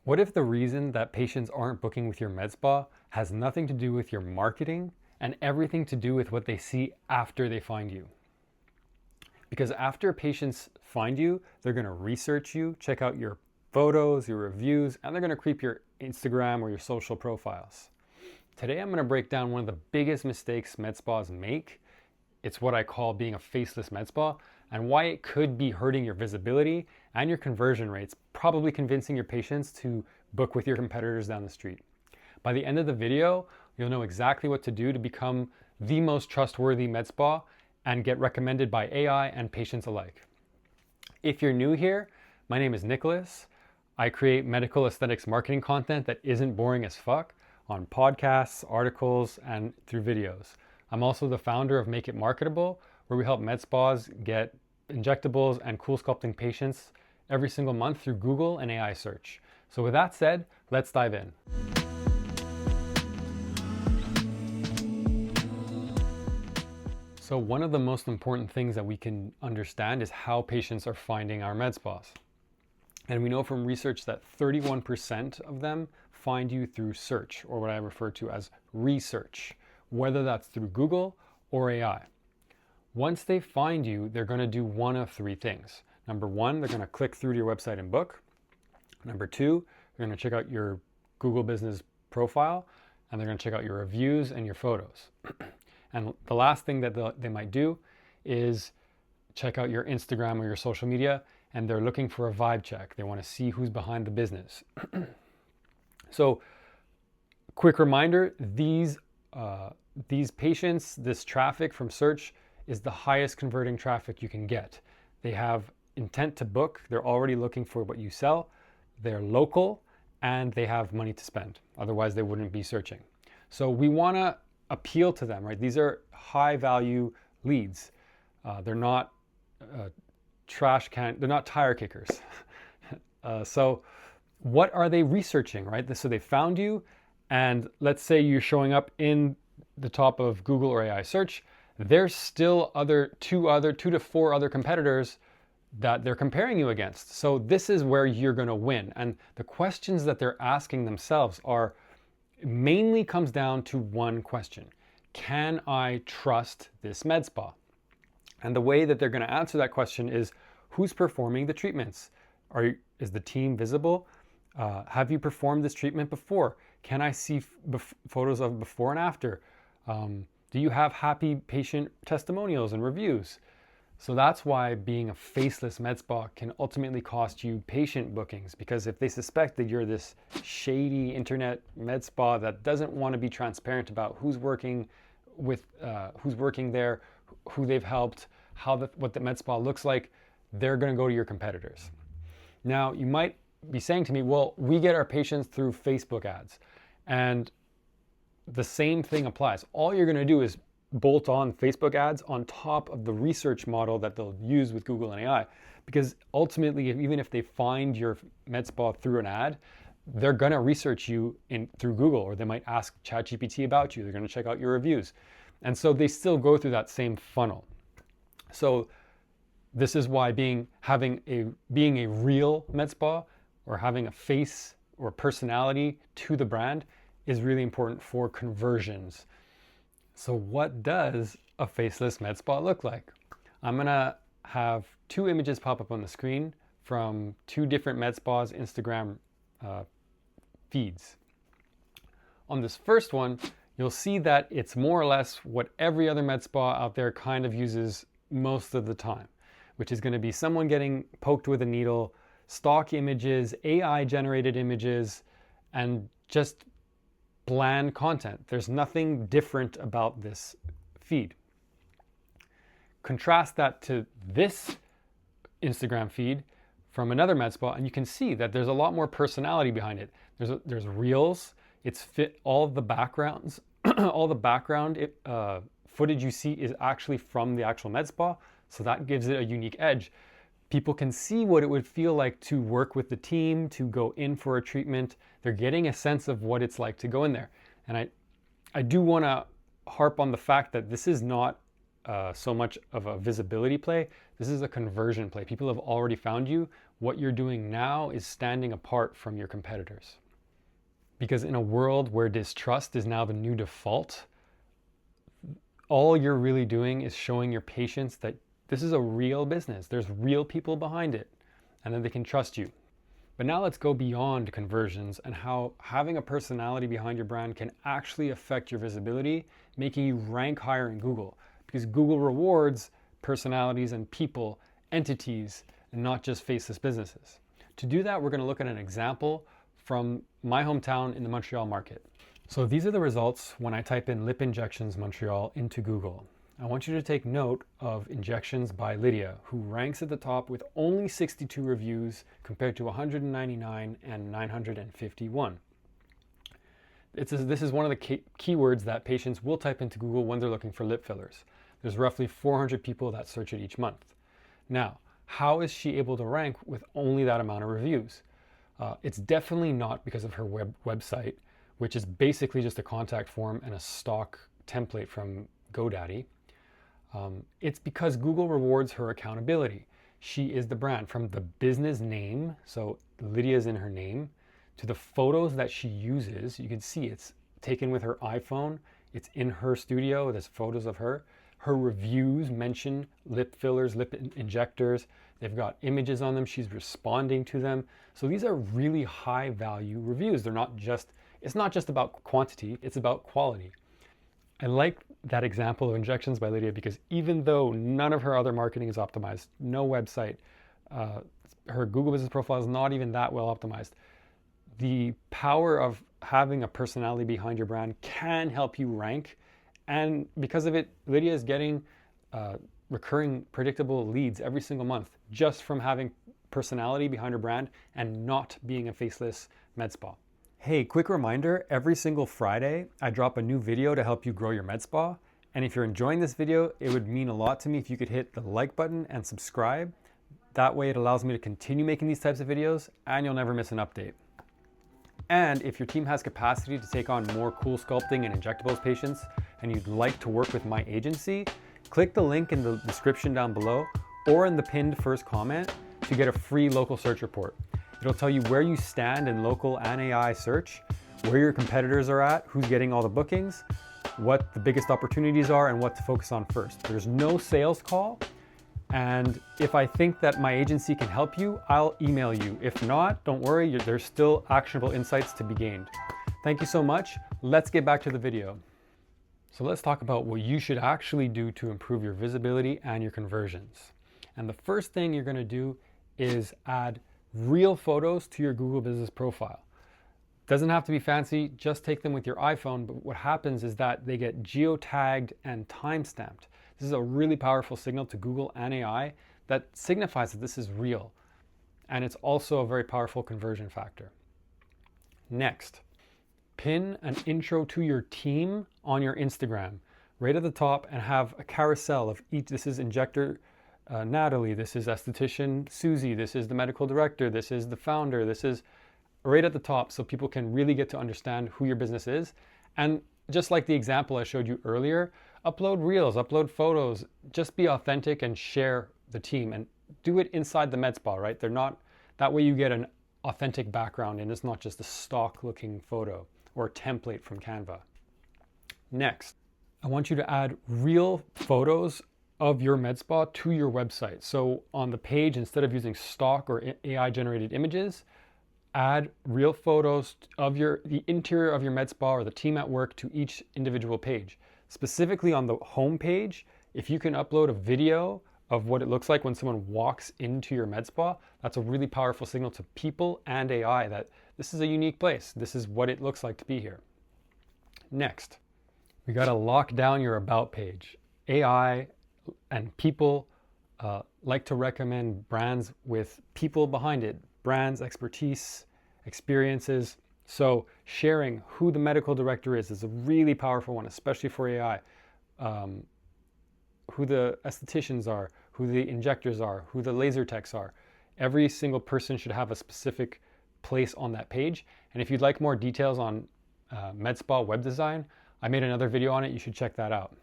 What if the reason that patients aren't booking with your med spa has nothing to do with your marketing and everything to do with what they see after they find you? Because after patients find you, they're going to research you, check out your photos, your reviews, and they're going to creep your Instagram or your social profiles. Today, I'm going to break down one of the biggest mistakes med spas make. It's what I call being a faceless med spa, and why it could be hurting your visibility and your conversion rates, probably convincing your patients to book with your competitors down the street. By the end of the video, you'll know exactly what to do to become the most trustworthy med spa and get recommended by AI and patients alike. If you're new here, my name is Nicholas. I create medical aesthetics marketing content that isn't boring as fuck on podcasts, articles, and through videos. I'm also the founder of Make It Marketable, where we help med spas get injectables and cool sculpting patients every single month through Google and AI search. So with that said, let's dive in. So one of the most important things that we can understand is how patients are finding our med spas. And we know from research that 31% of them find you through search, or what I refer to as research, whether that's through Google or AI. Once they find you, they're going to do one of three things. Number one, they're going to click through to your website and book. Number two, they're going to check out your Google business profile, and they're going to check out your reviews and your photos. And the last thing that they might do is check out your Instagram or your social media, and they're looking for a vibe check. They want to see who's behind the business. So, quick reminder, these patients, this traffic from search is the highest converting traffic you can get. They have intent to book. They're already looking for what you sell. They're local and they have money to spend. Otherwise, they wouldn't be searching. So we want to appeal to them, right? These are high value leads. They're not they're not tire kickers. So what are they researching, right? So they found you, and let's say you're showing up in the top of Google or AI search. There's still two to four other competitors that they're comparing you against. So this is where you're going to win. And the questions that they're asking themselves mainly comes down to one question: can I trust this med spa? And the way that they're going to answer that question is, who's performing the treatments? Is the team visible? Have you performed this treatment before? Can I see photos of before and after? Do you have happy patient testimonials and reviews? So that's why being a faceless med spa can ultimately cost you patient bookings, because if they suspect that you're this shady internet med spa that doesn't want to be transparent about who's working there, who they've helped, what the med spa looks like, they're going to go to your competitors. Now, you might be saying to me, well, we get our patients through Facebook ads, and the same thing applies. All you're going to do is bolt on Facebook ads on top of the research model that they'll use with Google and AI, because ultimately, even if they find your med spa through an ad, they're going to research you through Google, or they might ask ChatGPT about you. They're going to check out your reviews. And so they still go through that same funnel. So this is why being a real med spa, or having a face or personality to the brand, is really important for conversions. So what does a faceless med spa look like? I'm gonna have two images pop up on the screen from two different med spas Instagram feeds. On this first one, you'll see that it's more or less what every other med spa out there kind of uses most of the time, which is going to be someone getting poked with a needle, stock images, AI generated images, and just bland content. There's nothing different about this feed. Contrast that to this Instagram feed from another med spa, and you can see that there's a lot more personality behind it. There's reels. It's fit all the backgrounds, all the background footage you see is actually from the actual med spa, so that gives it a unique edge. People can see what it would feel like to work with the team, to go in for a treatment. They're getting a sense of what it's like to go in there. And I do want to harp on the fact that this is not so much of a visibility play. This is a conversion play. People have already found you. what you're doing now is standing apart from your competitors. Because in a world where distrust is now the new default, all you're really doing is showing your patients that this is a real business. There's real people behind it, and that they can trust you. But now let's go beyond conversions and how having a personality behind your brand can actually affect your visibility, making you rank higher in Google. Because Google rewards personalities and people, entities, and not just faceless businesses. To do that, we're going to look at an example from my hometown in the Montreal market. So these are the results when I type in lip injections Montreal into Google. I want you to take note of Injections by Lydia, who ranks at the top with only 62 reviews compared to 199 and 951. This is one of the keywords that patients will type into Google when they're looking for lip fillers. There's roughly 400 people that search it each month. Now, how is she able to rank with only that amount of reviews? It's definitely not because of her website, which is basically just a contact form and a stock template from GoDaddy. It's because Google rewards her accountability. She is the brand, from the business name, so Lydia is in her name, to the photos that she uses. You can see it's taken with her iPhone. It's in her studio. There's photos of her. Her reviews mention lip fillers, lip injectors. They've got images on them. She's responding to them. So these are really high value reviews. It's not just about quantity, it's about quality. I like that example of Injections by Lydia because even though none of her other marketing is optimized, no website, her Google business profile is not even that well optimized, the power of having a personality behind your brand can help you rank. And because of it, Lydia is getting recurring predictable leads every single month just from having personality behind her brand and not being a faceless med spa. Hey, quick reminder, every single Friday, I drop a new video to help you grow your med spa. And if you're enjoying this video, it would mean a lot to me if you could hit the like button and subscribe. That way it allows me to continue making these types of videos and you'll never miss an update. And if your team has capacity to take on more cool sculpting and injectables patients and you'd like to work with my agency, click the link in the description down below or in the pinned first comment to get a free local search report. It'll tell you where you stand in local and AI search, where your competitors are at, who's getting all the bookings, what the biggest opportunities are, and what to focus on first. There's no sales call, and if I think that my agency can help you, I'll email you. If not, don't worry, there's still actionable insights to be gained. Thank you so much. Let's get back to the video. So let's talk about what you should actually do to improve your visibility and your conversions. And the first thing you're going to do is add real photos to your Google business profile. Doesn't have to be fancy, just take them with your iPhone, but what happens is that they get geotagged and time-stamped. This is a really powerful signal to Google and AI that signifies that this is real. And it's also a very powerful conversion factor. Next, pin an intro to your team on your Instagram, right at the top, and have a carousel of each. This is injector Natalie, this is esthetician Susie, this is the medical director, this is the founder, this is right at the top so people can really get to understand who your business is. And just like the example I showed you earlier, upload reels, upload photos, just be authentic and share the team and do it inside the med spa, right? That way you get an authentic background and it's not just a stock looking photo or a template from Canva. Next, I want you to add real photos of your med spa to your website. So on the page, instead of using stock or AI generated images, add real photos of the interior of your med spa or the team at work to each individual page. Specifically on the home page, if you can upload a video of what it looks like when someone walks into your med spa, that's a really powerful signal to people and AI that this is a unique place. This is what it looks like to be here. Next, we got to lock down your about page. AI and people like to recommend brands with people behind it, brands, expertise, experiences. So sharing who the medical director is a really powerful one, especially for AI. Who the estheticians are, who the injectors are, who the laser techs are. Every single person should have a specific place on that page. And if you'd like more details on med spa web design, I made another video on it. You should check that out.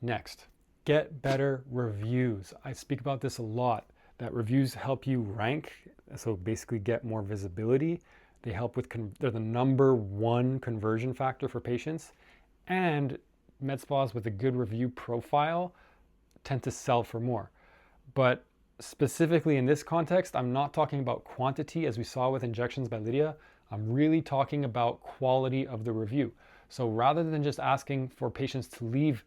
Next, get better reviews. I speak about this a lot. that reviews help you rank, so basically get more visibility. They help with, they're the #1 conversion factor for patients. And med spas with a good review profile tend to sell for more. But specifically in this context, I'm not talking about quantity as we saw with injections by Lydia. I'm really talking about quality of the review. So rather than just asking for patients to leave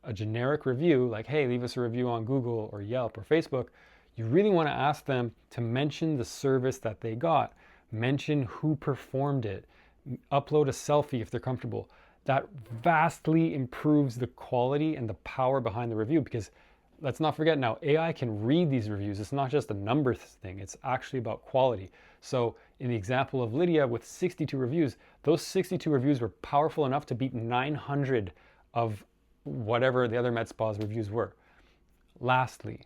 a generic review, like, hey, leave us a review on Google or Yelp or Facebook, you really want to ask them to mention the service that they got, mention who performed it, upload a selfie if they're comfortable. That vastly improves the quality and the power behind the review, because let's not forget now, AI can read these reviews. It's not just a number thing, it's actually about quality. So in the example of Lydia with 62 reviews, those 62 reviews were powerful enough to beat 900 of whatever the other med spas reviews were. Lastly,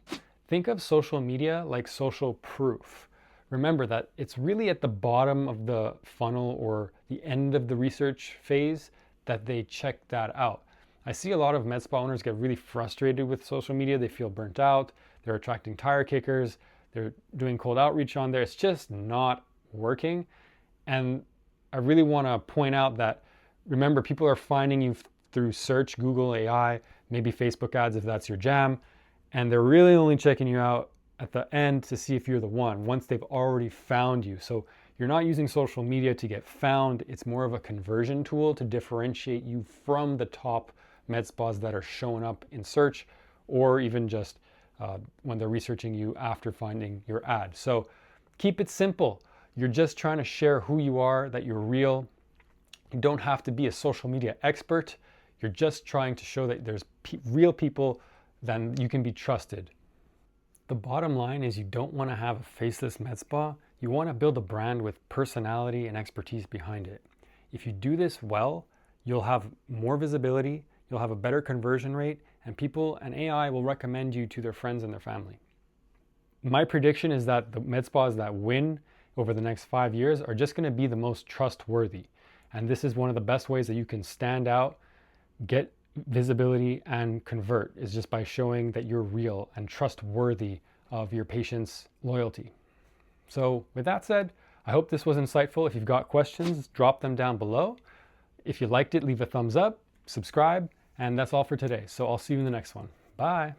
think of social media like social proof. Remember that it's really at the bottom of the funnel or the end of the research phase that they check that out. I see a lot of med spa owners get really frustrated with social media. They feel burnt out. They're attracting tire kickers. They're doing cold outreach on there. It's just not working. And I really want to point out that, remember, people are finding you through search, Google, AI, maybe Facebook ads if that's your jam. And they're really only checking you out at the end to see if you're the one, once they've already found you. So you're not using social media to get found. It's more of a conversion tool to differentiate you from the top med spas that are showing up in search, or even just when they're researching you after finding your ad. So keep it simple. You're just trying to share who you are, that you're real. You don't have to be a social media expert. You're just trying to show that there's real people, then you can be trusted. The bottom line is you don't want to have a faceless med spa. You want to build a brand with personality and expertise behind it. If you do this well, you'll have more visibility, you'll have a better conversion rate, and people and AI will recommend you to their friends and their family. My prediction is that the med spas that win over the next 5 years are just going to be the most trustworthy. And this is one of the best ways that you can stand out, get visibility, and convert, is just by showing that you're real and trustworthy of your patients' loyalty. So with that said, I hope this was insightful. If you've got questions, drop them down below. If you liked it, leave a thumbs up, subscribe, and that's all for today. So I'll see you in the next one. Bye.